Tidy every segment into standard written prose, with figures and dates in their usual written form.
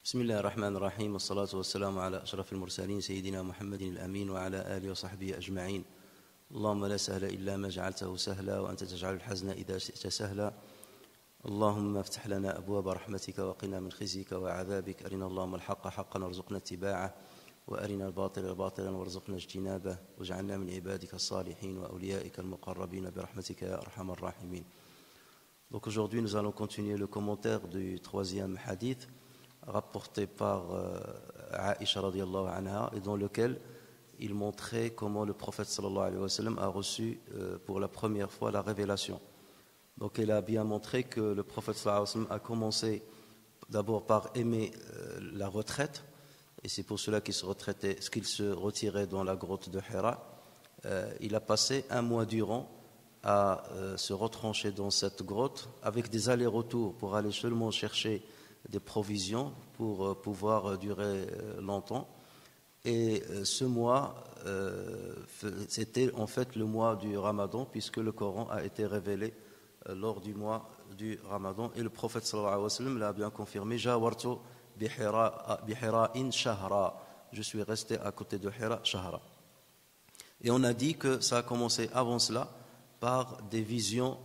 بسم الله الرحمن الرحيم والصلاة والسلام على أشرف المرسلين سيدنا محمد الأمين وعلى آله وصحبه أجمعين. اللهم لا سهل إلا ما جعلته سهلا وأنت تجعل الحزن إذا شئت سهلا. اللهم افتح لنا أبواب رحمتك وقنا من خزيك وعذابك. أرنا اللهم الحق حقا وارزقنا اتباعه وأرنا الباطل باطلا وارزقنا اجتنابه واجعلنا من عبادك الصالحين وأوليائك المقربين برحمتك يا أرحم الراحمين. Donc aujourd'hui nous allons continuer le commentaire du troisième hadith rapporté par Aïcha radiyallahu anha et dans lequel il montrait comment le prophète sallallahu alayhi wa sallam a reçu pour la première fois la révélation. Donc elle a bien montré que le prophète sallallahu alayhi wa sallam a commencé d'abord par aimer la retraite, et c'est pour cela qu'il se retirait dans la grotte de Hira. Il a passé un mois durant à se retrancher dans cette grotte avec des allers-retours pour aller seulement chercher des provisions pour pouvoir durer longtemps. Et ce mois, c'était en fait le mois du Ramadan, puisque le Coran a été révélé lors du mois du Ramadan. Et le prophète sallallahu alayhi wa sallam l'a bien confirmé. Jawartu bihira'in shahra. Je suis resté à côté de Hira shahra. Et on a dit que ça a commencé avant cela par des visions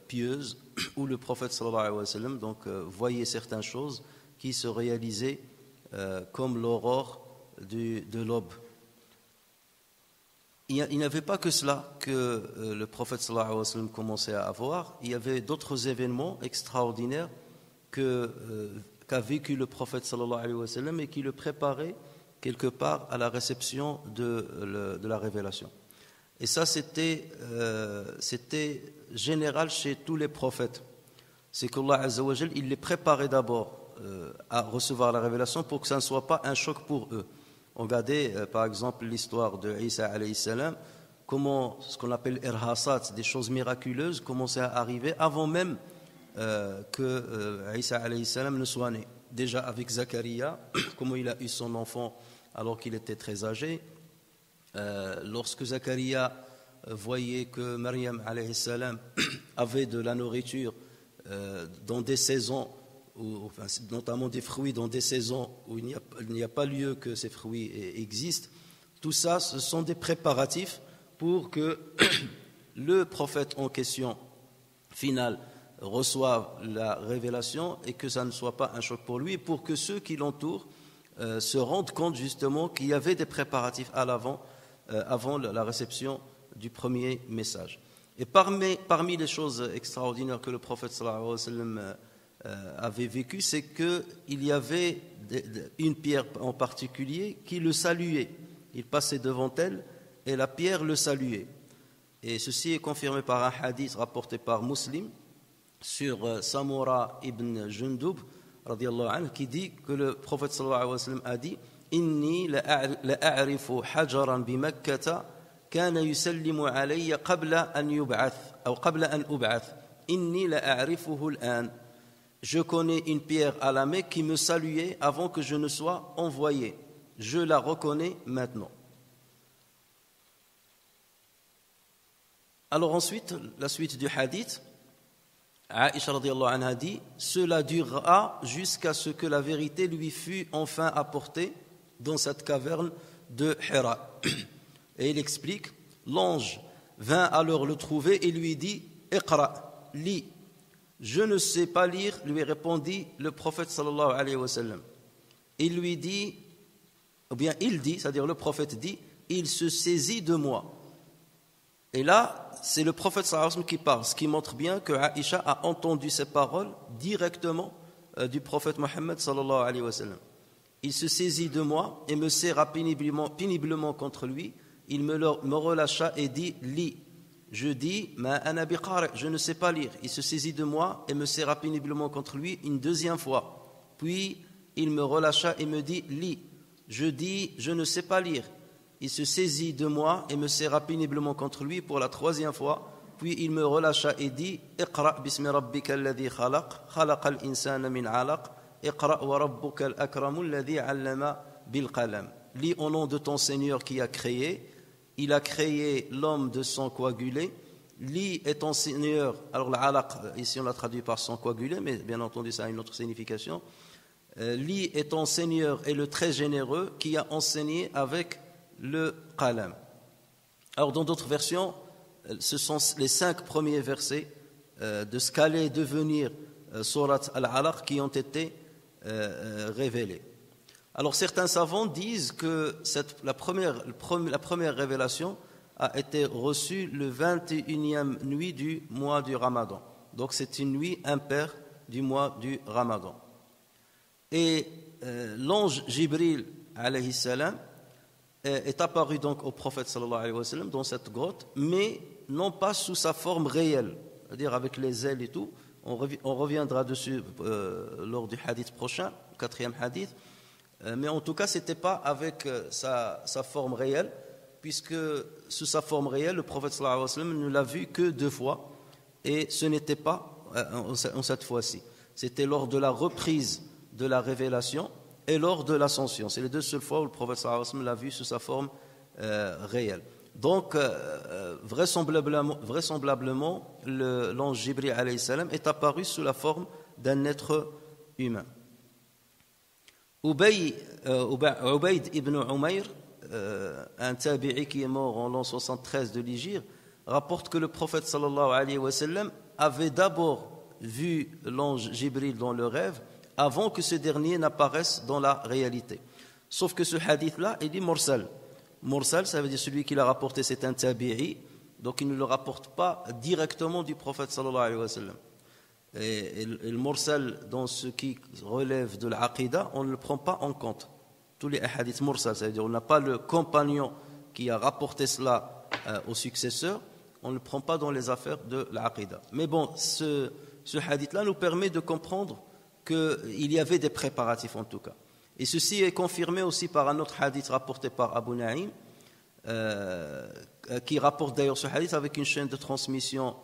pieuses où le prophète sallallahu alayhi wa sallam voyait certaines choses qui se réalisaient comme l'aurore de l'aube. Il n'y avait pas que cela que le prophète sallallahu alayhi wa sallam commençait à avoir. Il y avait d'autres événements extraordinaires qu'a vécu le prophète sallallahu alayhi wa sallam et qui le préparaient quelque part à la réception de la révélation. Et ça, c'était général chez tous les prophètes. C'est qu'Allah Azza wa Jal, il les préparait d'abord à recevoir la révélation pour que ça ne soit pas un choc pour eux. Regardez par exemple l'histoire de Isa alayhi salam, comment ce qu'on appelle irhasat, des choses miraculeuses, commençaient à arriver avant même que Isa alayhi salam ne soit né. Déjà avec Zacharia, comment il a eu son enfant alors qu'il était très âgé. Lorsque Zacharia voyait que Maryam alayhi salam avait de la nourriture dans des saisons, notamment des fruits dans des saisons où il n'y a pas lieu que ces fruits existent, tout ça, ce sont des préparatifs pour que le prophète en question final reçoive la révélation et que ça ne soit pas un choc pour lui, pour que ceux qui l'entourent se rendent compte justement qu'il y avait des préparatifs à l'avant, avant la réception du premier message. Et parmi les choses extraordinaires que le prophète sallallahu alayhi wa sallam avait vécu, c'est qu'il y avait une pierre en particulier qui le saluait. Il passait devant elle et la pierre le saluait. Et ceci est confirmé par un hadith rapporté par Muslim sur Samura ibn Jundub radiyallahu anhu, qui dit que le prophète sallallahu alayhi wa sallam a dit: Inni la'a'rifu hajaran bi Makkata kana yusallimu alayya qabla an yub'ath ou qabla an ub'ath inni la'a'rifuhu al'an. Je connais une pierre à la Mecque qui me saluait avant que je ne sois envoyé. Je la reconnais maintenant. Alors ensuite, la suite du hadith, Aïcha radiyallahu anha dit: cela durera jusqu'à ce que la vérité lui fût enfin apportée dans cette caverne de Hira. Et il explique: l'ange vint alors le trouver et lui dit: Iqra, lis. Je ne sais pas lire, lui répondit le prophète sallallahu alayhi wa sallam. Il lui dit, ou bien il dit, c'est-à-dire le prophète dit: il se saisit de moi. Et là, c'est le prophète sallallahu alayhi wa sallam qui parle, ce qui montre bien que Aïcha a entendu ces paroles directement du prophète Mohammed sallallahu alayhi wa sallam. Il se saisit de moi et me serra péniblement contre lui. Il me relâcha et dit: lis. Je dis: ma ana biqari, je ne sais pas lire. Il se saisit de moi et me serra péniblement contre lui une deuxième fois. Puis il me relâcha et me dit: lis. Je dis: je ne sais pas lire. Il se saisit de moi et me serra péniblement contre lui pour la troisième fois. Puis il me relâcha et dit: Iqra bismi rabbika alladhi khalaq, khalaqal insana min alaq, Iqra wa rabbuka al-akramu alladhi 'allama bil qalam. Lis au nom de ton Seigneur qui a créé. Il a créé l'homme de sang coagulé. Lis est ton Seigneur. Alors l'alaq, ici on l'a traduit par sang coagulé, mais bien entendu ça a une autre signification. Li est ton Seigneur et le très généreux qui a enseigné avec le qalam. Alors dans d'autres versions, ce sont les 5 premiers versets de ce qu'allait devenir Surat Al-Alaq qui ont été révélés. Alors certains savants disent que la première révélation a été reçue le 21e nuit du mois du Ramadan. Donc c'est une nuit impaire du mois du Ramadan. Et l'ange Jibril alayhi salam est apparu donc au prophète sallallahu alayhi wa sallam dans cette grotte, mais non pas sous sa forme réelle, c'est-à-dire avec les ailes et tout. On reviendra dessus lors du hadith prochain, 4e hadith. Mais en tout cas, ce n'était pas avec sa forme réelle, puisque sous sa forme réelle, le prophète sallallahu alayhi wa sallam ne l'a vu que 2 fois, et ce n'était pas en cette fois-ci. C'était lors de la reprise de la révélation et lors de l'ascension. C'est les 2 seules fois où le prophète sallallahu alayhi wa sallam l'a vu sous sa forme réelle. Donc, vraisemblablement, l'ange Jibril alayhi salam est apparu sous la forme d'un être humain. Ubayd ibn Umayr, un tabi'i qui est mort en l'an 73 de l'Hégire, rapporte que le prophète sallallahu alayhi wa sallam avait d'abord vu l'ange Jibril dans le rêve avant que ce dernier n'apparaisse dans la réalité. Sauf que ce hadith-là, il dit mursal. Mursal, ça veut dire celui qui l'a rapporté, c'est un tabi'i, donc il ne le rapporte pas directement du prophète sallallahu alayhi wa sallam. Et le mursal, dans ce qui relève de l'aqida, on ne le prend pas en compte. Tous les hadiths mursal, ça veut dire on n'a pas le compagnon qui a rapporté cela au successeur, on ne le prend pas dans les affaires de l'aqida. Mais bon, ce hadith-là nous permet de comprendre qu'il y avait des préparatifs en tout cas. Et ceci est confirmé aussi par un autre hadith rapporté par Abu Naïm, qui rapporte d'ailleurs ce hadith avec une chaîne de transmission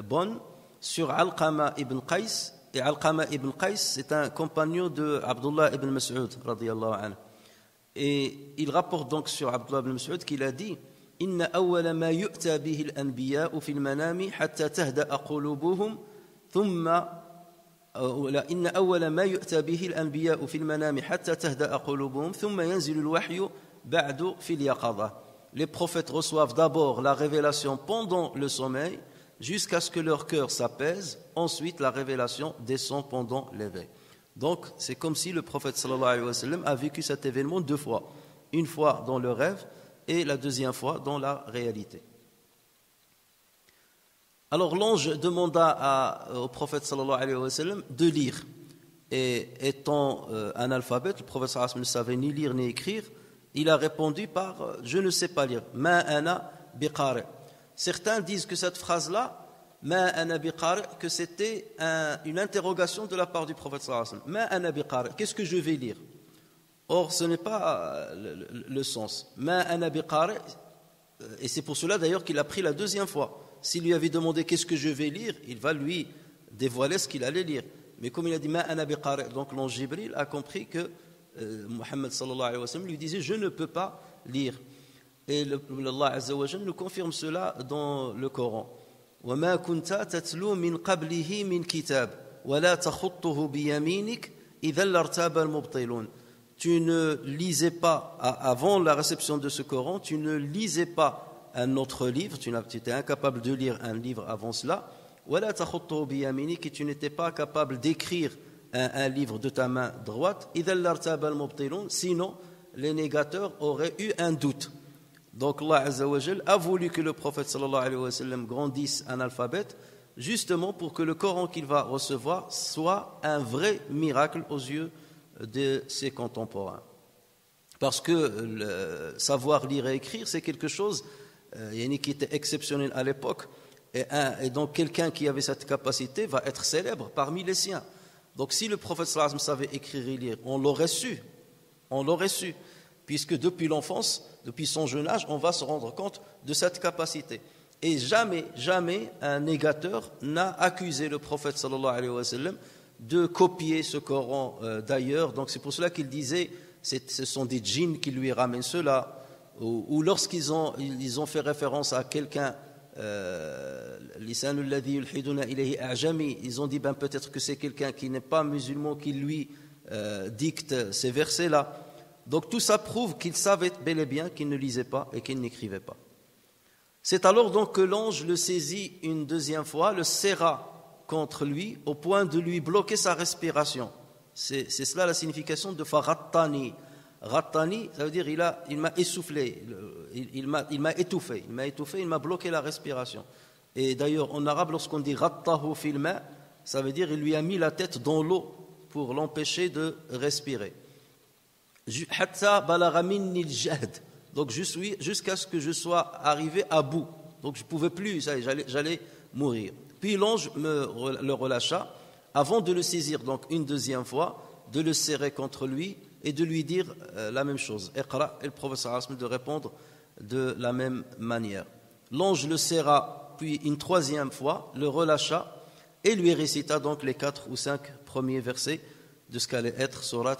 bonne, sur Alqama ibn Qais. Et Alqama ibn Qais, c'est un compagnon de Abdullah ibn Mas'ud, radiyallahu anhu. Et il rapporte donc sur Abdullah ibn Mas'ud qu'il a dit Inna awwala ma yu'ta bihi al-anbiya'u fil manami hatta tahda'a qulubuhum thumma إن أول ما يؤتى به الأنبياء في المنام حتى تهدأ قلوبهم ثم ينزل الوحي بعد في اليقظة. Les prophètes reçoivent d'abord la révélation pendant le sommeil jusqu'à ce que leur cœur s'apaise. Ensuite, la révélation descend pendant l'éveil. Donc, c'est comme si le prophète sallallahu alayhi wa sallam a vécu cet événement 2 fois. Une fois dans le rêve et la deuxième fois dans la réalité. Alors l'ange demanda au prophète sallallahu alayhi wa sallam de lire. Et étant analphabète, le prophète sallallahu alayhi wa sallam ne savait ni lire ni écrire, il a répondu par « je ne sais pas lire ». « Ma ana biqari ». Certains disent que cette phrase-là, « ma ana biqari », que c'était une interrogation de la part du prophète sallallahu alayhi wa sallam. « Ma ana biqari », qu'est-ce que je vais lire? Or, ce n'est pas le sens. « Ma ana biqari », et c'est pour cela d'ailleurs qu'il a pris la deuxième fois. S'il lui avait demandé qu'est-ce que je vais lire, il va lui dévoiler ce qu'il allait lire. Mais comme il a dit ma ana biqari, donc l'ange Jibril a compris que Muhammad sallallahu alayhi wa sallam lui disait je ne peux pas lire. Et Allah azza wa jalla nous confirme cela dans le Coran. Wa ma kunta tatlu min qablihi min kitab wa la takhutuhu bi yaminik idhan lartaba al-mubtilun. Tu ne lisais pas avant la réception de ce Coran, tu ne lisais pas un autre livre, tu étais incapable de lire un livre avant cela, et tu n'étais pas capable d'écrire un livre de ta main droite, sinon les négateurs auraient eu un doute. Donc Allah Azza wa Jal a voulu que le prophète sallallahu alayhi wa sallam grandisse analphabète, justement pour que le Coran qu'il va recevoir soit un vrai miracle aux yeux de ses contemporains. Parce que savoir lire et écrire, c'est quelque chose qui était exceptionnel à l'époque, et donc quelqu'un qui avait cette capacité va être célèbre parmi les siens. Donc si le prophète sallallahu alayhi wa sallam savait écrire et lire, on l'aurait su, puisque depuis l'enfance, depuis son jeune âge, on va se rendre compte de cette capacité. Et jamais un négateur n'a accusé le prophète sallallahu alayhi wa sallam de copier ce Coran d'ailleurs. Donc c'est pour cela qu'il disait ce sont des djinns qui lui ramènent cela, ou lorsqu'ils ont fait référence à quelqu'un, ils ont dit peut-être que c'est quelqu'un qui n'est pas musulman qui lui dicte ces versets-là. Donc tout ça prouve qu'il savait bel et bien qu'il ne lisait pas et qu'il n'écrivait pas. C'est alors donc que l'ange le saisit une deuxième fois, le serra contre lui au point de lui bloquer sa respiration. C'est cela la signification de farattani. Rattani, ça veut dire il m'a essoufflé, il m'a étouffé, il m'a bloqué la respiration. Et d'ailleurs en arabe lorsqu'on dit rattahu fil ma, ça veut dire il lui a mis la tête dans l'eau pour l'empêcher de respirer. Hatta balagha minni al-jahd. Donc jusqu'à ce que je sois arrivé à bout. Donc je ne pouvais plus, j'allais mourir. Puis l'ange le relâcha avant de le saisir donc une deuxième fois, de le serrer contre lui et de lui dire la même chose. Iqra, et le prophète sallallahu alayhi wa sallam de répondre de la même manière. L'ange le serra puis une troisième fois, le relâcha et lui récita donc les 4 ou 5 premiers versets de ce qu'allait être Surat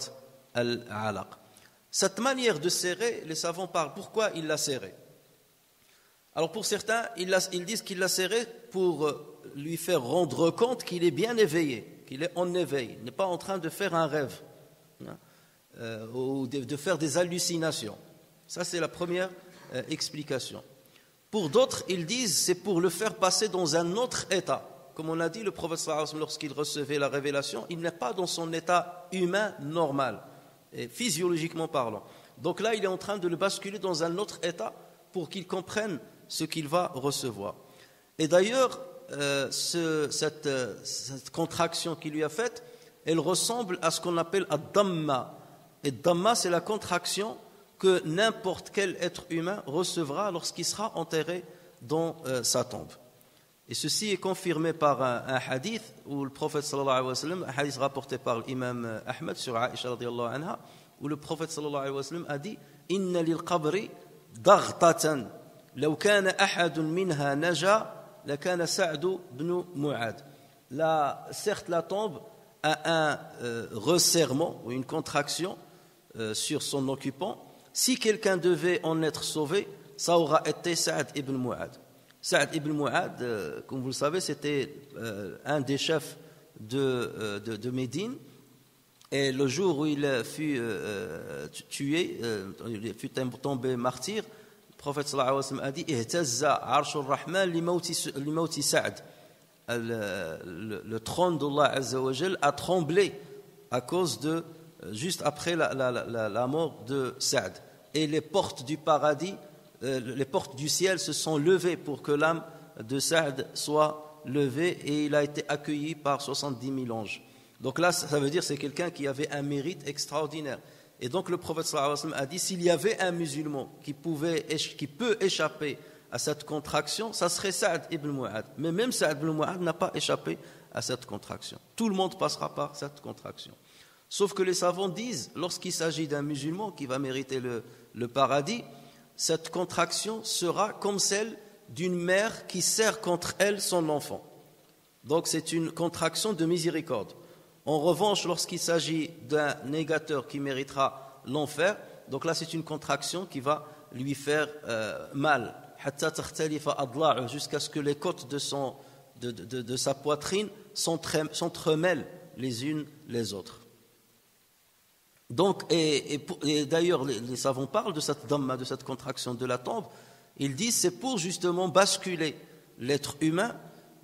Al-Alaq. Cette manière de serrer, les savants parlent. Pourquoi il l'a serré? Alors pour certains, ils disent qu'il l'a serré pour lui faire rendre compte qu'il est bien éveillé, qu'il est en éveil, il n'est pas en train de faire un rêve ou de faire des hallucinations. Ça c'est la première explication. Pour d'autres, ils disent c'est pour le faire passer dans un autre état. Comme on a dit, le prophète sallallahu alayhi wa sallam, lorsqu'il recevait la révélation, il n'est pas dans son état humain normal, et physiologiquement parlant. Donc là, il est en train de le basculer dans un autre état pour qu'il comprenne ce qu'il va recevoir. Et d'ailleurs, cette contraction qu'il lui a faite, elle ressemble à ce qu'on appelle ad-damma. Et damma, c'est la contraction que n'importe quel être humain recevra lorsqu'il sera enterré dans sa tombe. Et ceci est confirmé par un hadith où le prophète sallallahu alayhi wa sallam, un hadith rapporté par l'imam Ahmed sur Aïcha radiyallahu anha, où le prophète sallallahu alayhi wa sallam a dit inna lil qabri daghtatan law kana ahadun minha naja lakana Sa'd ibn Mu'ad. Certes la tombe a un resserrement ou une contraction sur son occupant. Si quelqu'un devait en être sauvé, ça aura été Sa'd ibn Mu'ad. Sa'd ibn Mu'ad, comme vous le savez, c'était un des chefs de Médine. Et le jour où il fut tué, il fut tombé martyr, le prophète sallallahu alayhi wa sallam a dit ihtazza arshur rahman li mawti Sa'd. Le trône d'Allah azza wa jal a tremblé à cause de juste après la mort de Sa'd. Et les portes du paradis, les portes du ciel se sont levées pour que l'âme de Sa'd soit levée et il a été accueilli par 70 000 anges. Donc là, ça veut dire que c'est quelqu'un qui avait un mérite extraordinaire. Et donc le prophète sallallahu alayhi wa sallam a dit s'il y avait un musulman qui peut échapper à cette contraction, ça serait Sa'd ibn Mu'ad. Mais même Sa'd ibn Mu'ad n'a pas échappé à cette contraction. Tout le monde passera par cette contraction. Sauf que les savants disent, lorsqu'il s'agit d'un musulman qui va mériter le paradis, cette contraction sera comme celle d'une mère qui serre contre elle son enfant. Donc c'est une contraction de miséricorde. En revanche, lorsqu'il s'agit d'un négateur qui méritera l'enfer, donc là c'est une contraction qui va lui faire mal. Jusqu'à ce que les côtes de sa poitrine s'entremêlent les unes les autres. Donc, et d'ailleurs, les savants parlent de cette damma, de cette contraction de la tombe. Ils disent c'est pour justement basculer l'être humain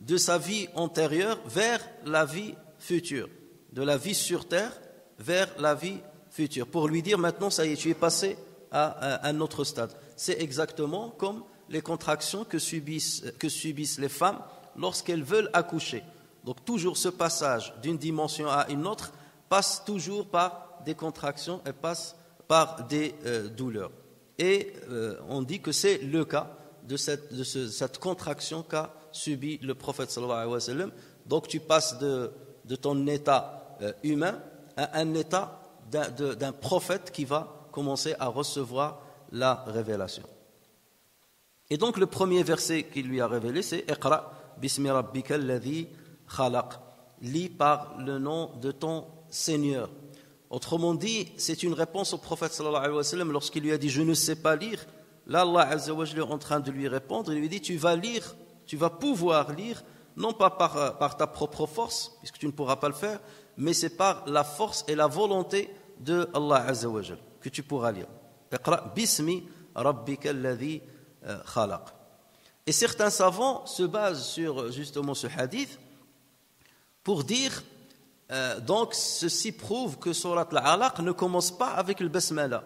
de sa vie antérieure vers la vie future, de la vie sur terre vers la vie future, pour lui dire maintenant ça y est, tu es passé à un autre stade. C'est exactement comme les contractions que subissent les femmes lorsqu'elles veulent accoucher. Donc toujours ce passage d'une dimension à une autre passe toujours par des contractions et passe par des douleurs. Et on dit que c'est le cas de cette contraction qu'a subi le prophète sallallahu alayhi wa sallam. Donc tu passes de ton état humain à un état d'un prophète qui va commencer à recevoir la révélation. Et donc le premier verset qu'il lui a révélé, c'est Iqra bismi rabbika alladhi khalaq. Lis par le nom de ton Seigneur. Autrement dit, c'est une réponse au prophète sallallahu alayhi wa sallam lorsqu'il lui a dit je ne sais pas lire. Là, Allah azza wa jalla est en train de lui répondre. Il lui dit tu vas pouvoir lire, non pas par ta propre force, puisque tu ne pourras pas le faire, mais c'est par la force et la volonté de Allah Azza wa Jal que tu pourras lire. Iqra bismi rabbika alladhi khalaq. Et certains savants se basent sur justement ce hadith pour dire donc ceci prouve que Surat Al-Alaq ne commence pas avec le Basmala.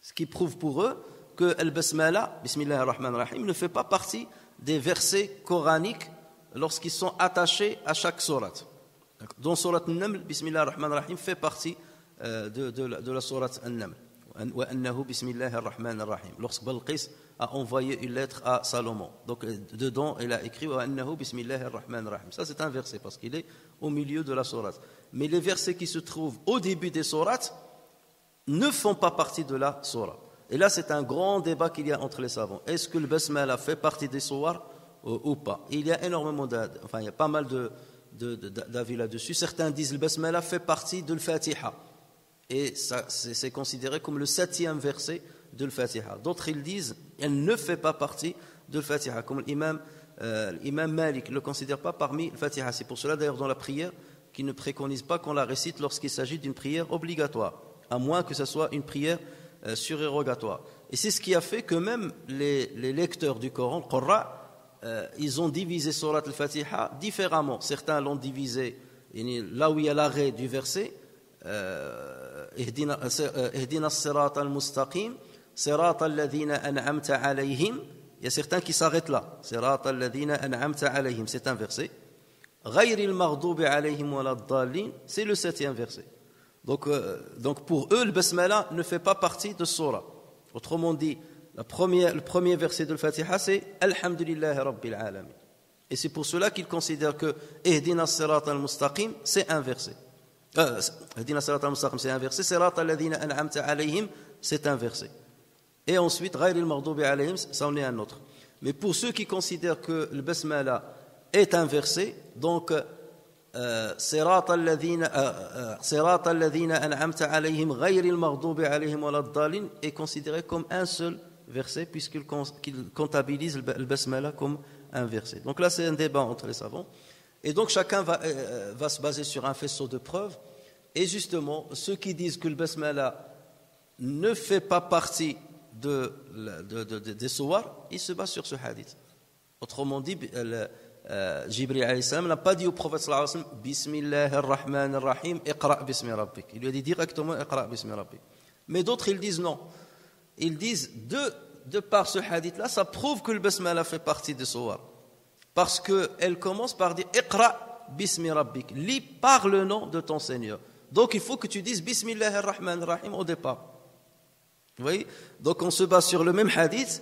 Ce qui prouve pour eux que le Basmala, Bismillah ar-Rahman ar-Rahim, ne fait pas partie des versets coraniques lorsqu'ils sont attachés à chaque surat. Dans Surat An-Naml, Bismillah ar-Rahman ar-Rahim fait partie de la Surat An-Naml. Wa annahu Bismillah ar-Rahman ar-Rahim. Lorsque Balqis a envoyé une lettre à Salomon. Donc dedans, il a écrit Wa annahu Bismillah ar-Rahman ar-Rahim. Ça c'est un verset parce qu'il est au milieu de la sourate. Mais les versets qui se trouvent au début des sourates ne font pas partie de la sourate. Et là c'est un grand débat qu'il y a entre les savants. Est-ce que le Basmala fait partie des sourates ou pas? Il y a énormément il y a pas mal d'avis là-dessus. Certains disent le Basmala fait partie de l'Fatiha. Et ça, c'est considéré comme le 7e verset de l'Fatiha. D'autres, ils disent elle ne fait pas partie de l'Fatiha, comme l'imam Malik ne le considère pas parmi l'Fatiha. C'est pour cela, d'ailleurs, dans la prière, qu'il ne préconise pas qu'on la récite lorsqu'il s'agit d'une prière obligatoire, à moins que ce soit une prière surérogatoire. Et c'est ce qui a fait que même les lecteurs du Coran, le Qurra, ils ont divisé Surat al-Fatiha différemment. Certains l'ont divisé là où il y a l'arrêt du verset, اهدنا الصراط المستقيم صراط الذين أنعمت عليهم. Il y a certains qui s'arrêtent là. صراط الذين أنعمت عليهم, c'est un verset. غير المغضوب عليهم ولا الضالين, c'est le 7e verset. Donc pour eux, le Basmala ne fait pas partie de Surah. Autrement dit, le premier verset de Fatiha, c'est Alhamdulillahi Rabbil Alamin. Et c'est pour cela qu'ils considèrent que اهدنا الصراط المستقيم, c'est un verset. اهدنا الصراط المستقيم, c'est un verset. صراط الذين أنعمت عليهم, c'est un verset. Et ensuite, غير المغضوب عليهم, ça en est un autre. Mais pour ceux qui considèrent que le Basmala est un verset, donc صراط الذين أنعمت عليهم غير المغضوب عليهم ولا الضالين est considéré comme un seul verset puisqu'il comptabilise le Basmala comme un verset. Donc là, c'est un débat entre les savants. Et donc chacun va se baser sur un faisceau de preuves. Et justement, ceux qui disent que le Basmala ne fait pas partie des Suwar, ils se basent sur ce hadith. Autrement dit, Jibril alayhi salam n'a pas dit au prophète sallallahu alayhi wa sallam Bismillah ar-Rahman ar-Rahim, Iqra' bismi rabbik. Il lui a dit directement Iqra' bismi rabbik. Mais d'autres, ils disent non. Ils disent de par ce hadith-là, ça prouve que le Basmala fait partie des Suwar. Parce qu'elle commence par dire Iqra' bismi rabbik. Lis par le nom de ton Seigneur. Donc il faut que tu dises Bismillah ar-Rahman ar-Rahim au départ. Vous voyez? Donc on se base sur le même hadith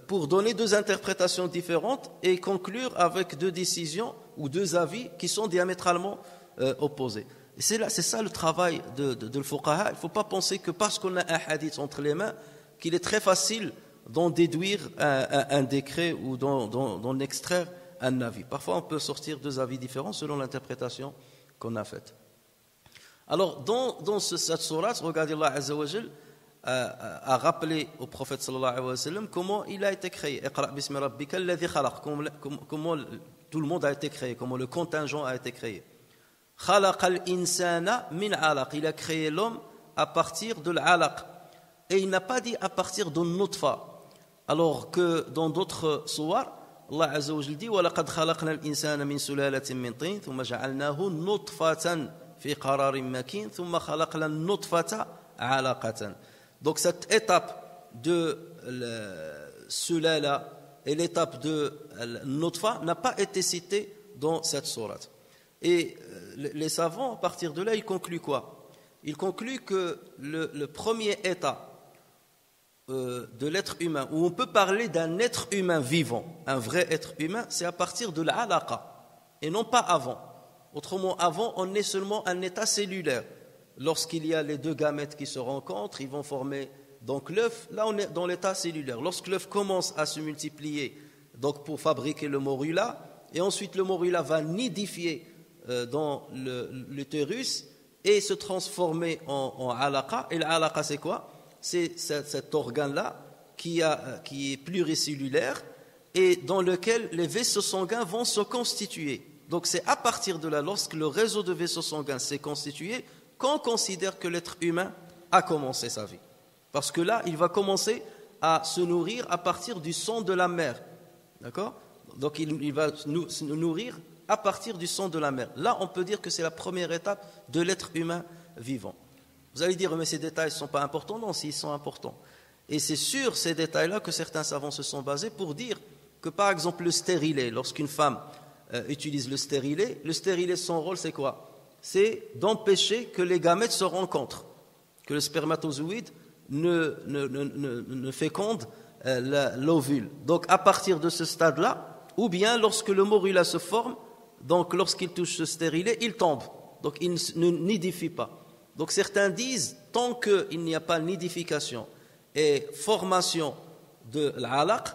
pour donner deux interprétations différentes et conclure avec deux décisions ou deux avis qui sont diamétralement opposés. Et c'est ça le travail de l'fuqaha. Il ne faut pas penser que parce qu'on a un hadith entre les mains, qu'il est très facile d'en déduire un décret ou d'en extraire un avis. Parfois on peut sortir deux avis différents selon l'interprétation qu'on a faite. Alors dans cette sourate, regardez Allah Azza wa Jal a rappelé au prophète sallallahu alayhi wa sallam comment il a été créé. Iqra' bismi rabbika alladhi khalaq. Comment tout le monde a été créé, comment le contingent a été créé. Khalaqal insana min alaq. Il a créé l'homme à partir de l'alaq. Et il n'a pas dit à partir de nutfa. Alors que dans d'autres sourates, Allah Azza wa Jal dit wa laqad khalaqna al-insana min sulalatin min tin thumma ja'alnahu nutfatan fi qararin makin thumma khalaqna an-nutfata 'alaqatan. Donc cette étape de sulala et l'étape de nutfa n'a pas été citée dans cette sourate. Et les savants, à partir de là, ils concluent quoi? Ils concluent que le premier état de l'être humain, où on peut parler d'un être humain vivant, un vrai être humain, c'est à partir de l'alaqa, et non pas avant. Autrement, avant, on est seulement un état cellulaire. Lorsqu'il y a les deux gamètes qui se rencontrent, ils vont former donc l'œuf. Là, on est dans l'état cellulaire. Lorsque l'œuf commence à se multiplier, donc pour fabriquer le morula, et ensuite le morula va nidifier dans l'utérus et se transformer en alaqa. Et l'alaqa, c'est quoi? C'est cet organe-là qui est pluricellulaire et dans lequel les vaisseaux sanguins vont se constituer. Donc c'est à partir de là, lorsque le réseau de vaisseaux sanguins s'est constitué, qu'on considère que l'être humain a commencé sa vie. Parce que là, il va commencer à se nourrir à partir du sang de la mère. D'accord? Donc il va se nourrir à partir du sang de la mère. Là, on peut dire que c'est la première étape de l'être humain vivant. Vous allez dire, mais ces détails ne sont pas importants? Non, s'ils sont importants. Et c'est sur ces détails-là que certains savants se sont basés pour dire que, par exemple, le stérilet, lorsqu'une femme utilise le stérilet, son rôle, c'est quoi? C'est d'empêcher que les gamètes se rencontrent, que le spermatozoïde ne féconde l'ovule. Donc, à partir de ce stade-là, ou bien lorsque le morula se forme, donc lorsqu'il touche ce stérilet, il tombe. Donc, il ne nidifie pas. Donc, certains disent, tant qu'il n'y a pas nidification et formation de l'alaq,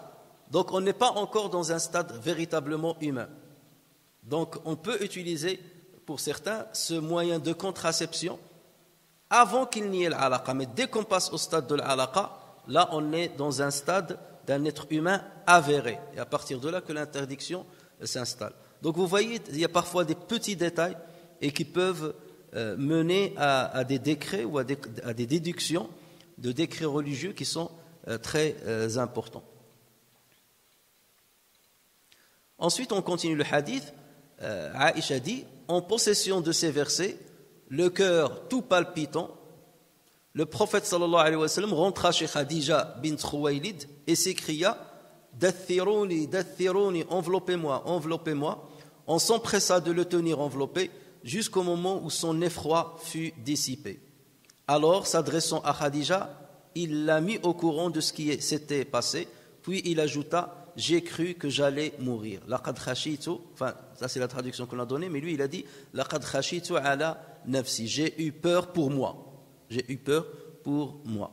donc on n'est pas encore dans un stade véritablement humain. Donc, on peut utiliser, pour certains, ce moyen de contraception avant qu'il n'y ait l'alaqa. Mais dès qu'on passe au stade de l'alaqa, là, on est dans un stade d'un être humain avéré. Et à partir de là que l'interdiction s'installe. Donc, vous voyez, il y a parfois des petits détails et qui peuvent mener à des décrets ou à des déductions de décrets religieux qui sont très importants. Ensuite, on continue le hadith. Aïcha dit, en possession de ces versets, le cœur tout palpitant, le prophète sallallahu alayhi wa sallam rentra chez Khadija bint Khuwaylid et s'écria, Dathiruni, dathiruni, enveloppez-moi, enveloppez-moi. On s'empressa de le tenir enveloppé jusqu'au moment où son effroi fut dissipé. Alors, s'adressant à Khadija, il l'a mis au courant de ce qui s'était passé, puis il ajouta, j'ai cru que j'allais mourir. Laqad khashitu, enfin, ça c'est la traduction qu'on a donnée, mais lui il a dit, Laqad khashitu ala nafsi, j'ai eu peur pour moi. J'ai eu peur pour moi.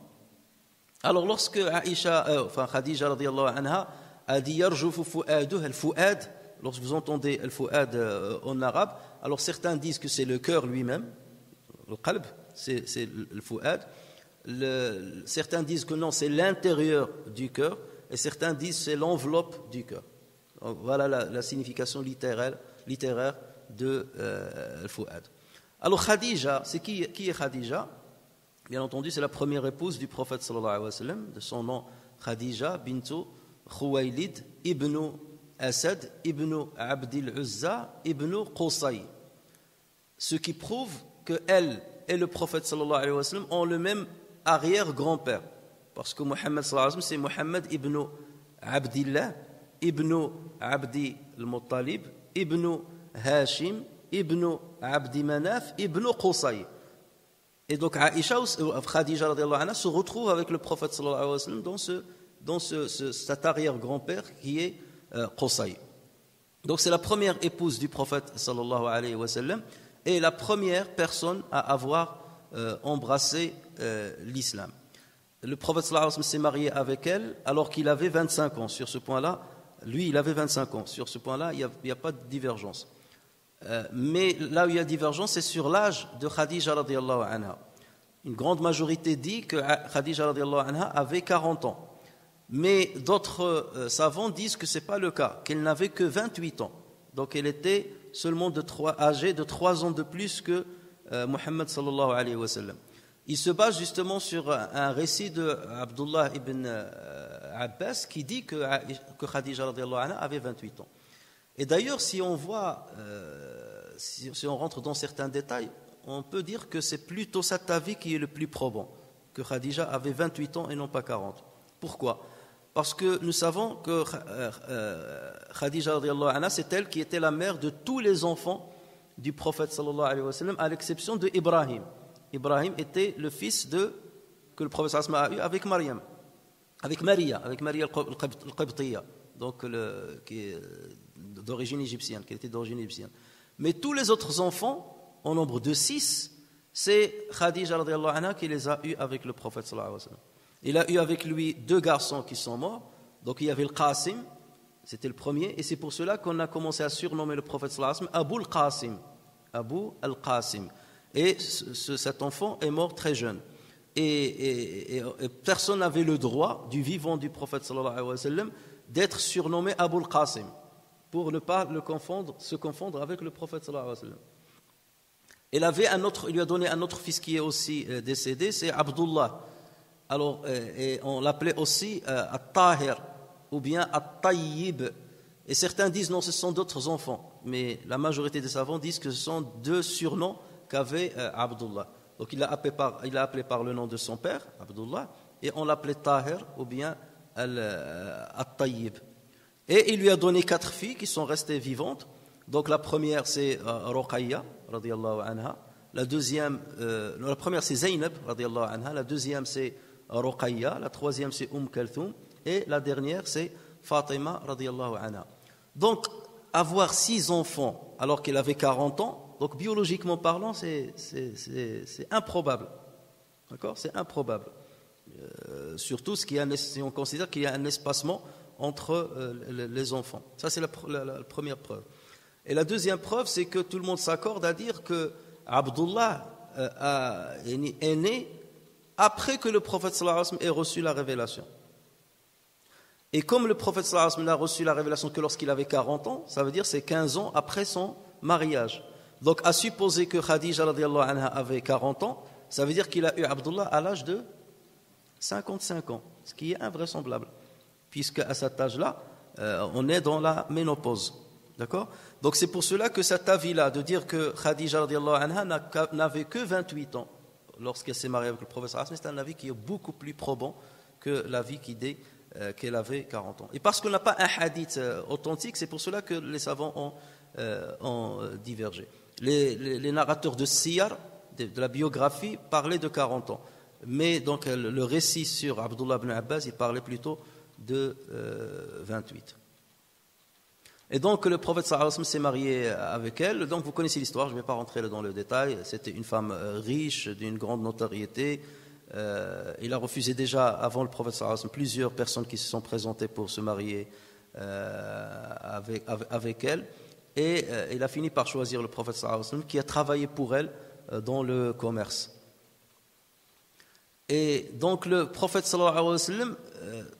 Alors, lorsque Khadija radiyallahu anha a dit yarjufu fu'aduh, al-fu'ad, lorsque vous entendez al-fu'ad en arabe, alors certains disent que c'est le cœur lui-même, le qalb, c'est le fu'ad. Certains disent que non, c'est l'intérieur du cœur, et certains disent que c'est l'enveloppe du cœur. Donc, voilà la signification littéraire de al-fu'ad. Alors Khadija, c'est qui est Khadija? Bien entendu, c'est la première épouse du prophète sallallahu alayhi wa sallam, de son nom Khadija bintu Khuwaylid ibn Asad ibn Abdil Uzza ibn Qusay. Ce qui prouve que elle et le prophète sallallahu alayhi wa sallam ont le même arrière-grand-père. Parce que Mohammed sallallahu alayhi wa sallam, c'est Mohammed ibn Abdillah ibn Abdi al-Muttalib ibn Hashim ibn Abdi Manaf ibn Qusay. Et donc Khadija radiyallahu anha se retrouve avec le prophète sallallahu alayhi wa sallam dans cet arrière-grand-père qui est Qusay. Donc c'est la première épouse du prophète sallallahu alayhi wa sallam et la première personne à avoir embrassé l'islam. Le prophète sallallahu alayhi wa sallam s'est marié avec elle alors qu'il avait 25 ans. Sur ce point-là, lui il avait 25 ans. Sur ce point-là, il n'y a pas de divergence. Mais là où il y a divergence, c'est sur l'âge de Khadija radiyallahu anha. Une grande majorité dit que Khadija radiyallahu anha avait 40 ans. Mais d'autres savants disent que ce n'est pas le cas, qu'elle n'avait que 28 ans. Donc elle était seulement âgée de 3 ans de plus que Muhammad sallallahu alayhi wa sallam. Il se base justement sur un récit de Abdullah ibn Abbas qui dit que Khadija radiyallahu anha avait 28 ans. Et d'ailleurs, si on voit, si on rentre dans certains détails, on peut dire que c'est plutôt cet avis qui est le plus probant, que Khadija avait 28 ans et non pas 40. Pourquoi? Parce que nous savons que Khadija radiyallahu anha, c'est elle qui était la mère de tous les enfants du prophète sallallahu alayhi wa sallam, à l'exception de Ibrahim. Ibrahim était le fils que le prophète sallallahu alayhi wa sallam a eu avec Maryam, avec Maria al-Qabtiyya, donc qui est d'origine égyptienne, qui était d'origine égyptienne. Mais tous les autres enfants, au nombre de 6, c'est Khadija radiyallahu anha qui les a eus avec le prophète sallallahu alayhi wa sallam. Il a eu avec lui 2 garçons qui sont morts. Donc il y avait le Qasim, c'était le premier, et c'est pour cela qu'on a commencé à surnommer le prophète sallallahu alayhi wa sallam Abu al-Qasim. Abu al-Qasim. Et cet enfant est mort très jeune. Et personne n'avait le droit, du vivant du prophète sallallahu alayhi wa sallam, d'être surnommé Abu al-Qasim. pour ne pas se confondre avec le prophète sallallahu alayhi wa sallam. Il lui a donné un autre fils qui est aussi décédé, c'est Abdullah. Alors, et on l'appelait aussi At-Tahir ou bien At-Tayyib. Et certains disent non, ce sont d'autres enfants. Mais la majorité des savants disent que ce sont deux surnoms qu'avait Abdullah. Donc il l'a appelé par le nom de son père, Abdullah, et on l'appelait Tahir ou bien At-Tayyib. Et il lui a donné 4 filles qui sont restées vivantes. Donc la première c'est Ruqayya radiyallahu anha, la première c'est Zaynab radiyallahu anha, la deuxième c'est Ruqayya, la troisième c'est Kalthum et la dernière c'est Fatima radiyallahu anha. Donc avoir 6 enfants alors qu'il avait 40 ans, donc biologiquement parlant c'est improbable. D'accord, c'est improbable. Surtout si on considère qu'il y a un espacement entre les enfants. Ça c'est la première preuve. Et la deuxième preuve, c'est que tout le monde s'accorde à dire que Abdullah est né après que le prophète sallallahu alayhi wa sallam ait reçu la révélation. Et comme le prophète sallallahu alayhi wa sallam n'a reçu la révélation que lorsqu'il avait 40 ans, ça veut dire c'est 15 ans après son mariage. Donc à supposer que Khadija radiyallahu anha avait 40 ans, ça veut dire qu'il a eu Abdullah à l'âge de 55 ans, ce qui est invraisemblable, puisque à cet âge-là, on est dans la ménopause. D'accord ? Donc c'est pour cela que cet avis-là, de dire que Khadija radiyallahu anha n'avait que 28 ans lorsqu'elle s'est mariée avec le prophète sallallahu alayhi wa sallam, c'est un avis qui est beaucoup plus probant que l'avis qui dit qu'elle avait 40 ans. Et parce qu'on n'a pas un hadith authentique, c'est pour cela que les savants ont divergé. Les narrateurs de Siyar, de la biographie, parlaient de 40 ans. Mais donc le récit sur Abdullah ibn Abbas, il parlait plutôt de 28. Et donc le prophète sallallahu alayhi wa sallam s'est marié avec elle. Donc vous connaissez l'histoire, je ne vais pas rentrer dans le détail. C'était une femme riche, d'une grande notoriété. Il a refusé déjà avant le prophète sallallahu alayhi wa sallam plusieurs personnes qui se sont présentées pour se marier avec elle. Et il a fini par choisir le prophète sallallahu alayhi wa sallam qui a travaillé pour elle dans le commerce. Et donc le prophète sallallahu alayhi wa sallam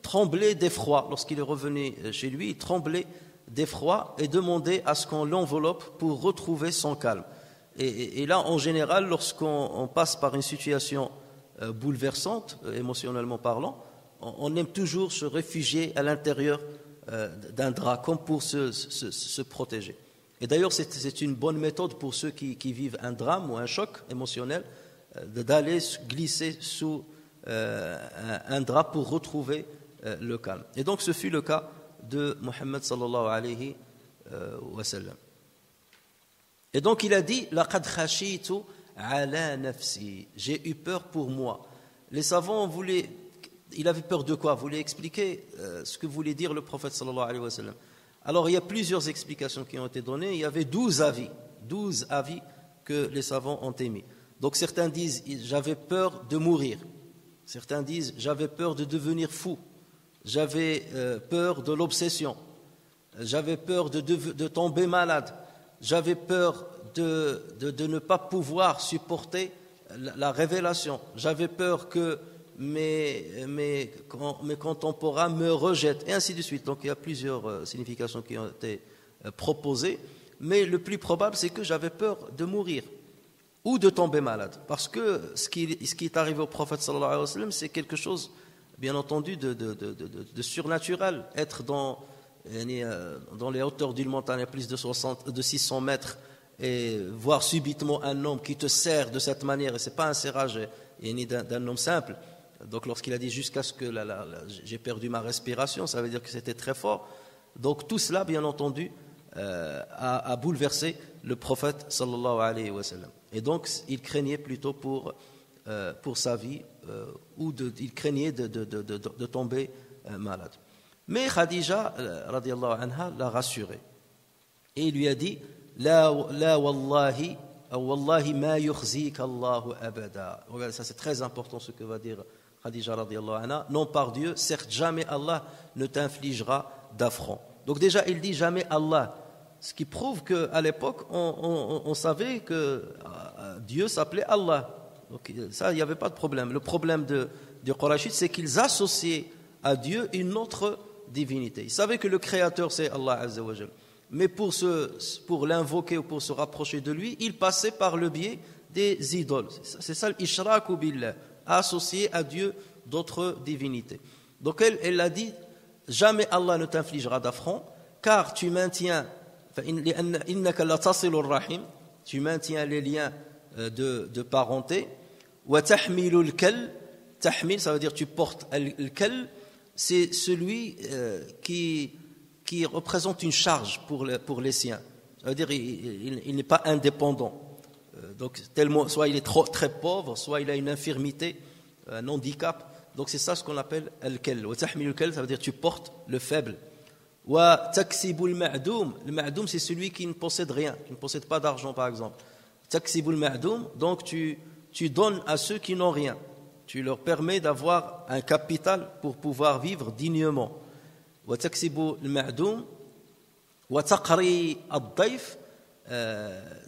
tremblait d'effroi lorsqu'il est revenu chez lui. Il tremblait d'effroi et demandait à ce qu'on l'enveloppe pour retrouver son calme. Et là, en général, lorsqu'on passe par une situation bouleversante, émotionnellement parlant, on aime toujours se réfugier à l'intérieur d'un drap, comme pour se protéger. Et d'ailleurs, c'est une bonne méthode pour ceux qui vivent un drame ou un choc émotionnel, d'aller glisser sous un drap pour retrouver le calme. Et donc, ce fut le cas de Muhammad sallallahu alayhi wa sallam. Et donc il a dit laqad khashitu ala nafsi, j'ai eu peur pour moi. Les savants il avait peur de quoi? Voulaient expliquer ce que voulait dire le prophète sallallahu alayhi wa sallam. Alors il y a plusieurs explications qui ont été données. Il y avait 12 avis que les savants ont émis. Donc certains disent j'avais peur de mourir, certains disent j'avais peur de devenir fou, j'avais peur de l'obsession, j'avais peur de tomber malade, j'avais peur de ne pas pouvoir supporter la révélation, j'avais peur que mes contemporains me rejettent, et ainsi de suite. Donc il y a plusieurs significations qui ont été proposées, mais le plus probable c'est que j'avais peur de mourir ou de tomber malade, parce que ce qui est arrivé au prophète sallallahu alayhi wa sallam, c'est quelque chose bien entendu de surnaturel. Être dans les hauteurs d'une montagne à plus de 600 mètres et voir subitement un homme qui te serre de cette manière, et ce n'est pas un serrage d'un homme simple. Donc lorsqu'il a dit jusqu'à ce que j'ai perdu ma respiration, ça veut dire que c'était très fort. Donc tout cela bien entendu a bouleversé le prophète sallallahu alayhi wa sallam. Et donc il craignait plutôt pour sa vie, il craignait de tomber malade. Mais Khadija radiyallahu anha l'a rassuré et il lui a dit la wallahi ma yukhzika Allahu abada. Regardez, ça c'est très important ce que va dire Khadija radiyallahu anha. Non, par Dieu, certes jamais Allah ne t'infligera d'affront. Donc déjà il dit jamais Allah, ce qui prouve qu'à l'époque on savait que Dieu s'appelait Allah. Donc ça, il n'y avait pas de problème. Le problème de Qurayshites, c'est qu'ils associaient à Dieu une autre divinité. Ils savaient que le Créateur, c'est Allah Azza wa Jal. mais pour l'invoquer ou pour se rapprocher de lui, il passait par le biais des idoles. C'est ça l'ishraku billah, associer à Dieu d'autres divinités. Donc elle a dit, jamais Allah ne t'infligera d'affront, car tu maintiens, tu maintiens les liens de parenté. Wa tahmilul kal, tahmil, ça veut dire tu portes. Al-kal, c'est celui qui représente une charge pour les siens. Ça veut dire il n'est pas indépendant. Donc tellement, soit il est très pauvre, soit il a une infirmité, un handicap. Donc c'est ça ce qu'on appelle al-kal. Wa tahmilul kal, ça veut dire tu portes le faible. Wa taksibul ma'doum, le ma'doum c'est celui qui ne possède rien, qui ne possède pas d'argent par exemple. Taksibul ma'doum, donc tu donnes à ceux qui n'ont rien. Tu leur permets d'avoir un capital pour pouvoir vivre dignement. Wa taksibul ma'doum, wa taqri ad-dayf,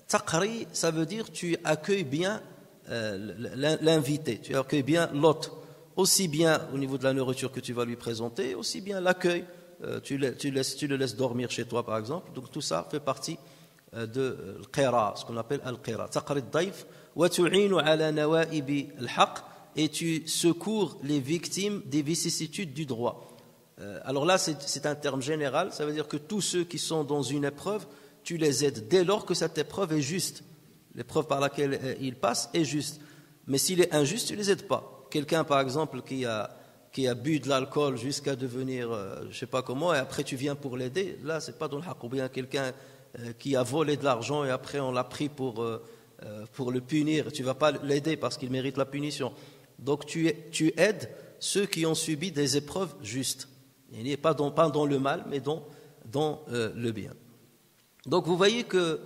taqri ça veut dire tu accueilles bien l'invité, tu accueilles bien l'hôte, aussi bien au niveau de la nourriture que tu vas lui présenter, aussi bien l'accueil. Tu le laisses dormir chez toi par exemple. Donc tout ça fait partie de l'qira, ce qu'on appelle al-qira. Taqri ad-dayf wa tu'inu ala nawa'ib al-haq, et tu secours les victimes des vicissitudes du droit. Alors là c'est un terme général, ça veut dire que tous ceux qui sont dans une épreuve, tu les aides dès lors que cette épreuve est juste. L'épreuve par laquelle ils passent est juste. Mais s'il est injuste, tu les aides pas. Quelqu'un par exemple qui a bu de l'alcool jusqu'à devenir je ne sais pas comment, et après tu viens pour l'aider, là c'est pas dans le haqq. Ou bien quelqu'un qui a volé de l'argent et après on l'a pris pour le punir, tu ne vas pas l'aider parce qu'il mérite la punition. Donc tu aides ceux qui ont subi des épreuves justes. Il n'est pas dans le mal, mais dans le bien. Donc vous voyez que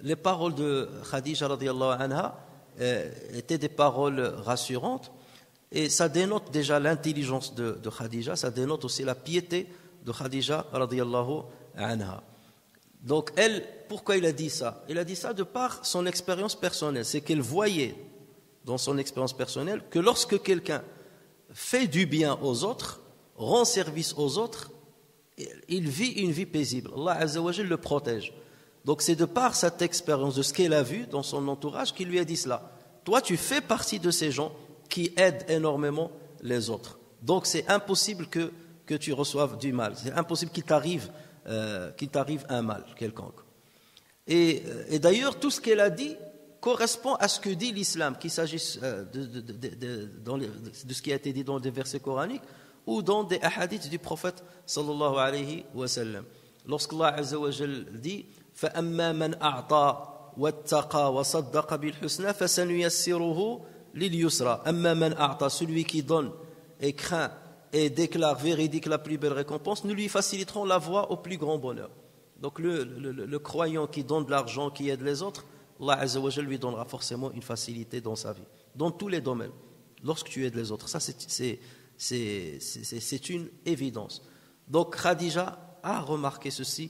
les paroles de Khadija radiyallahu anha étaient des paroles rassurantes. Et ça dénote déjà l'intelligence de Khadija, ça dénote aussi la piété de Khadija radiyallahu anha. Donc elle, pourquoi il a dit ça? Il a dit ça de par son expérience personnelle. C'est qu'elle voyait dans son expérience personnelle que lorsque quelqu'un fait du bien aux autres, rend service aux autres, il vit une vie paisible. Allah Azza wa Jalla le protège. Donc c'est de par cette expérience, de ce qu'elle a vu dans son entourage, qu'il lui a dit cela. Toi, tu fais partie de ces gens qui aident énormément les autres. Donc c'est impossible que tu reçoives du mal. C'est impossible qu'il t'arrive un mal quelconque. Et d'ailleurs, tout ce qu'elle a dit correspond à ce que dit l'islam, qu'il s'agisse de ce qui a été dit dans des versets coraniques ou dans des hadiths du prophète sallallahu alayhi wa sallam. Lorsqu'Allah Azza wa Jal dit فَأَمَّا مَنْ أَعْطَى وَاتَّقَى وَصَدَّقَ بِالْحُسْنَى فَسَنُيَسِّرُهُ لِلْيُسْرَى أَمَّا مَنْ أَعْطَى, celui qui donne et craint et déclare véridique la plus belle récompense, nous lui faciliterons la voie au plus grand bonheur. Donc le croyant qui donne de l'argent, qui aide les autres, Allah Azza wa Jal lui donnera forcément une facilité dans sa vie, dans tous les domaines, lorsque tu aides les autres. Ça c'est une évidence. Donc Khadija a remarqué ceci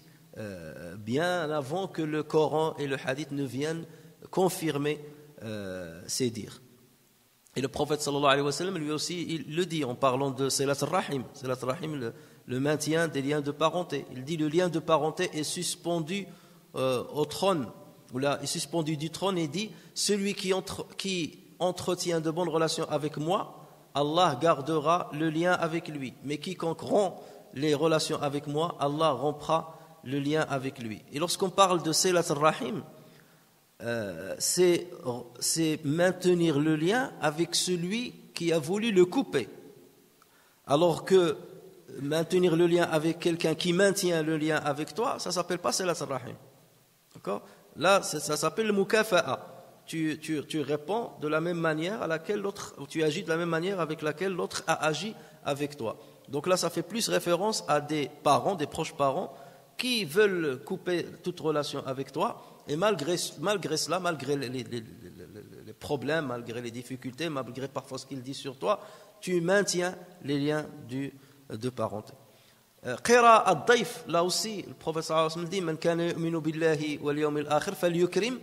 bien avant que le Coran et le Hadith ne viennent confirmer ces dires. Et le prophète sallallahu alayhi wa sallam lui aussi il le dit en parlant de Silat al-Rahim. Silat al-Rahim, le maintien des liens de parenté. Il dit le lien de parenté est suspendu au trône, ou là est suspendu du trône, et dit celui qui entretient de bonnes relations avec moi, Allah gardera le lien avec lui. Mais quiconque rompt les relations avec moi, Allah rompra le lien avec lui. Et lorsqu'on parle de Silat al-Rahim, c'est maintenir le lien avec celui qui a voulu le couper. Alors que maintenir le lien avec quelqu'un qui maintient le lien avec toi, ça ne s'appelle pas Silat al-Rahim. D'accord? Là, ça s'appelle le mukafa'a. Tu réponds de la même manière à laquelle l'autre, tu agis de la même manière avec laquelle l'autre a agi avec toi. Donc là, ça fait plus référence à des parents, des proches parents, qui veulent couper toute relation avec toi, et malgré cela, malgré les problèmes, malgré les difficultés, malgré parfois ce qu'ils disent sur toi, tu maintiens les liens de parenté. Qira ad-dayf, là aussi, le prophète sallallahu alayhi wa sallam dit Man kana yu'minu billahi wal yawmil akhir falyukrim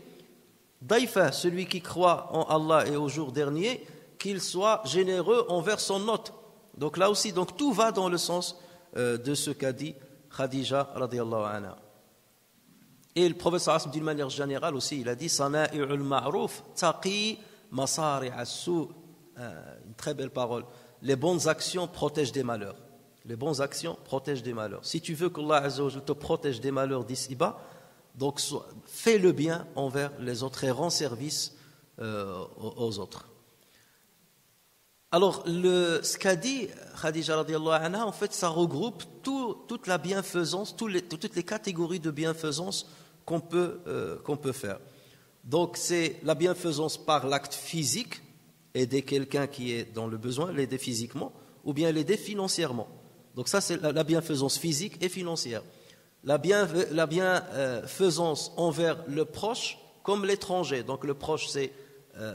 dayfa, celui qui croit en Allah et au jour dernier, qu'il soit généreux envers son hôte. Donc là aussi, tout va dans le sens de ce qu'a dit Khadija radiyallahu anha. Et le prophète sallallahu alayhi wa sallam, d'une manière générale aussi, il a dit Sana'i'ul ma'ruf taqi masari'a su'. Une très belle parole. Les bonnes actions protègent des malheurs. Les bonnes actions protègent des malheurs. Si tu veux qu'Allah Azza wa Jalla te protège des malheurs d'ici-bas, donc fais le bien envers les autres et rends service aux autres. Alors, ce qu'a dit Khadija radiyallahu anha, en fait, ça regroupe toute la bienfaisance, toutes les catégories de bienfaisance qu'on peut faire. Donc, c'est la bienfaisance par l'acte physique, aider quelqu'un qui est dans le besoin, l'aider physiquement, ou bien l'aider financièrement. Donc ça, c'est la bienfaisance physique et financière. La bienfaisance envers le proche comme l'étranger. Donc le proche, c'est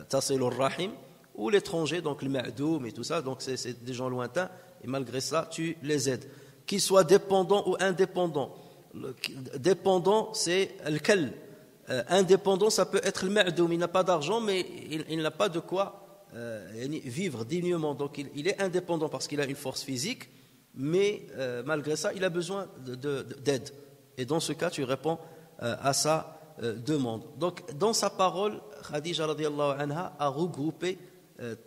tasilur rahim, ou l'étranger, donc le ma'doum et tout ça, donc c'est des gens lointains, et malgré ça, tu les aides. Qu'ils soient dépendants ou indépendants. Dépendant, c'est le kal. Indépendant, ça peut être le ma'doum, il n'a pas d'argent, mais il n'a pas de quoi vivre dignement. Donc il est indépendant parce qu'il a une force physique, mais malgré ça, il a besoin d'aide. Et dans ce cas, tu réponds à sa demande. Donc, dans sa parole, Khadija radiyallahu anha a regroupé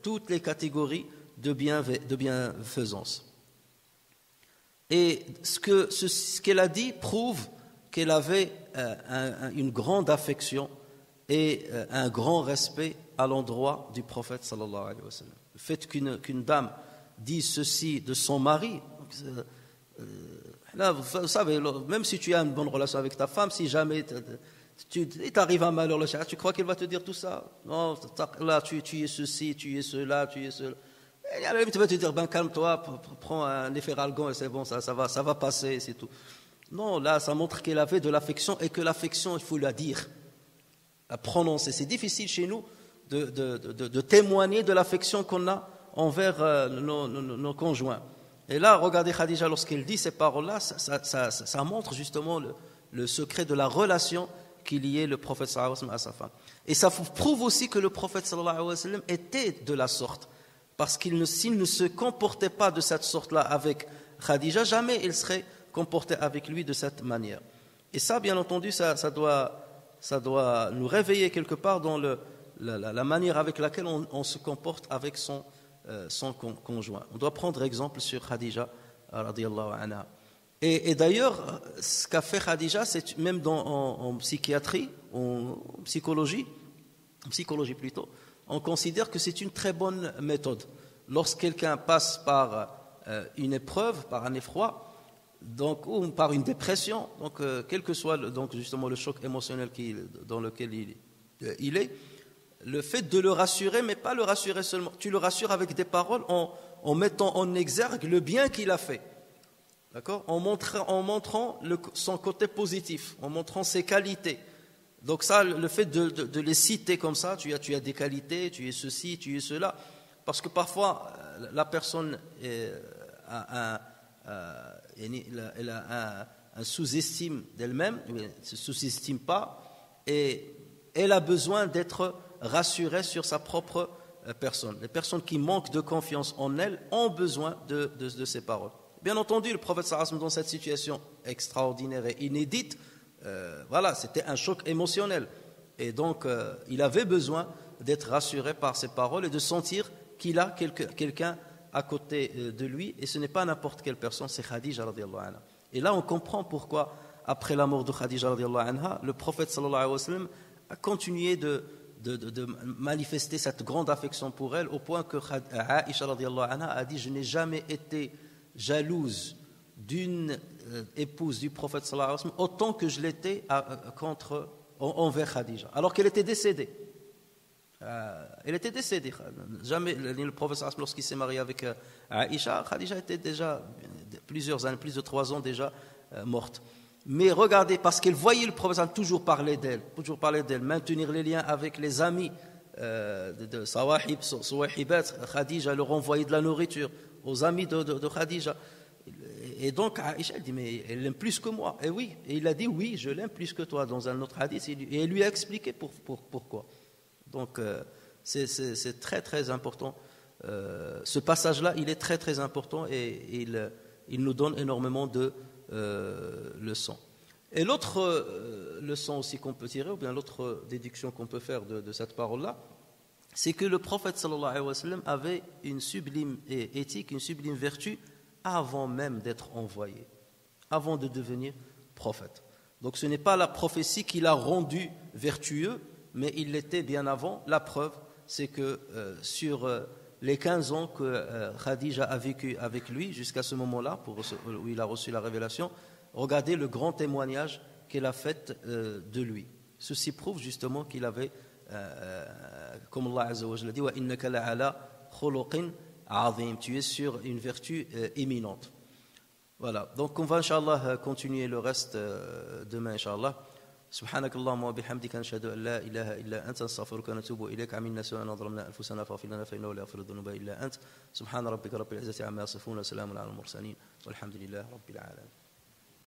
toutes les catégories de bienfaisance. Et ce qu'elle a dit prouve qu'elle avait une grande affection et un grand respect à l'endroit du prophète sallallahu alayhi wa sallam. Le fait qu'une dame dise ceci de son mari, là, vous savez, même si tu as une bonne relation avec ta femme, si jamais il t'arrive un malheur, tu crois qu'elle va te dire tout ça? Non, là, tu es ceci, tu es cela, tu es cela. Et elle va te dire, ben calme-toi, prends un efferalgan et c'est bon, ça va passer, c'est tout. Non, là, ça montre qu'elle avait de l'affection et que l'affection, il faut la dire, la prononcer. C'est difficile chez nous de témoigner de l'affection qu'on a envers nos conjoints. Et là, regardez Khadija, lorsqu'elle dit ces paroles-là, ça montre justement le secret de la relation qu'il y ait le prophète sallallahu alayhi wa sallam à sa femme. Et ça prouve aussi que le prophète sallallahu alayhi wa sallam était de la sorte. Parce s'il ne se comportait pas de cette sorte-là avec Khadija, jamais il serait comporté avec lui de cette manière. Et ça, bien entendu, ça doit nous réveiller quelque part dans la manière avec laquelle on se comporte avec son conjoint. On doit prendre exemple sur Khadija radiyallahu anha. Et d'ailleurs, ce qu'a fait Khadija, c'est même en psychiatrie, en psychologie plutôt, on considère que c'est une très bonne méthode. Lorsque quelqu'un passe par une épreuve, par un effroi, donc, ou par une dépression, donc quel que soit donc justement le choc émotionnel dans lequel il est, le fait de le rassurer, mais pas le rassurer seulement, tu le rassures avec des paroles en mettant en exergue le bien qu'il a fait, d'accord, en montrant son côté positif, en montrant ses qualités. Donc ça, le fait de les citer comme ça, tu as des qualités, tu es ceci, tu es cela, parce que parfois la personne a un sous-estime d'elle-même, elle ne se sous-estime pas, et elle a besoin d'être rassurée sur sa propre personne. Les personnes qui manquent de confiance en elles ont besoin de ces paroles. Bien entendu, le prophète sallallahu alayhi wa sallam, dans cette situation extraordinaire et inédite, voilà, c'était un choc émotionnel. Et donc, il avait besoin d'être rassuré par ces paroles et de sentir qu'il a quelqu'un à côté de lui. Et ce n'est pas n'importe quelle personne, c'est Khadija radiyallahu anha. Et là, on comprend pourquoi, après la mort de Khadija radiyallahu anha, le prophète sallallahu alayhi wa sallam a continué de manifester cette grande affection pour elle, au point que Aïcha radiyallahu anha a dit: je n'ai jamais été jalouse d'une épouse du prophète sallallahu alayhi wa sallam autant que je l'étais envers Khadija, alors qu'elle était décédée. Elle était décédée. Jamais le prophète sallallahu alayhi wa sallam, lorsqu'il s'est marié avec Aïcha, Khadija était déjà plusieurs années, plus de 3 ans déjà morte. Mais regardez, parce qu'elle voyait le prophète sallallahu alayhi wa sallam toujours parler d'elle, maintenir les liens avec les amis de Sawahibat, Khadija leur envoyait de la nourriture aux amis de Khadija. Et donc Aïcha, elle dit: mais elle l'aime plus que moi. Et oui, et il a dit: oui, je l'aime plus que toi, dans un autre hadith. Et elle lui a expliqué pourquoi. Donc c'est très très important. Ce passage-là, il est très très important, et il nous donne énormément de leçon. Et l'autre leçon aussi qu'on peut tirer, ou bien l'autre déduction qu'on peut faire de cette parole-là, c'est que le prophète sallallahu alayhi wa sallam avait une sublime éthique, une sublime vertu avant même d'être envoyé, avant de devenir prophète. Donc ce n'est pas la prophétie qui l'a rendu vertueux, mais il l'était bien avant. La preuve, c'est que sur les 15 ans que Khadija a vécu avec lui, jusqu'à ce moment-là, où il a reçu la révélation, regardez le grand témoignage qu'elle a fait de lui. Ceci prouve justement qu'il avait, comme Allah Azza wa Jalla dit, wa innaka la'ala khuluqin azim, tu es sur une vertu éminente. Voilà, donc on va Inch'Allah continuer le reste demain Inch'Allah. سبحانك اللهم وبحمدك نشهد أن لا إله إلا أنت نستغفرك ونتوب إليك عملنا سوءا ظلمنا أنفسنا فاغفر لنا فإنه لا يغفر الذنوب إلا أنت سبحان ربك رب العزة عما يصفون وسلام على المرسلين والحمد لله رب العالمين.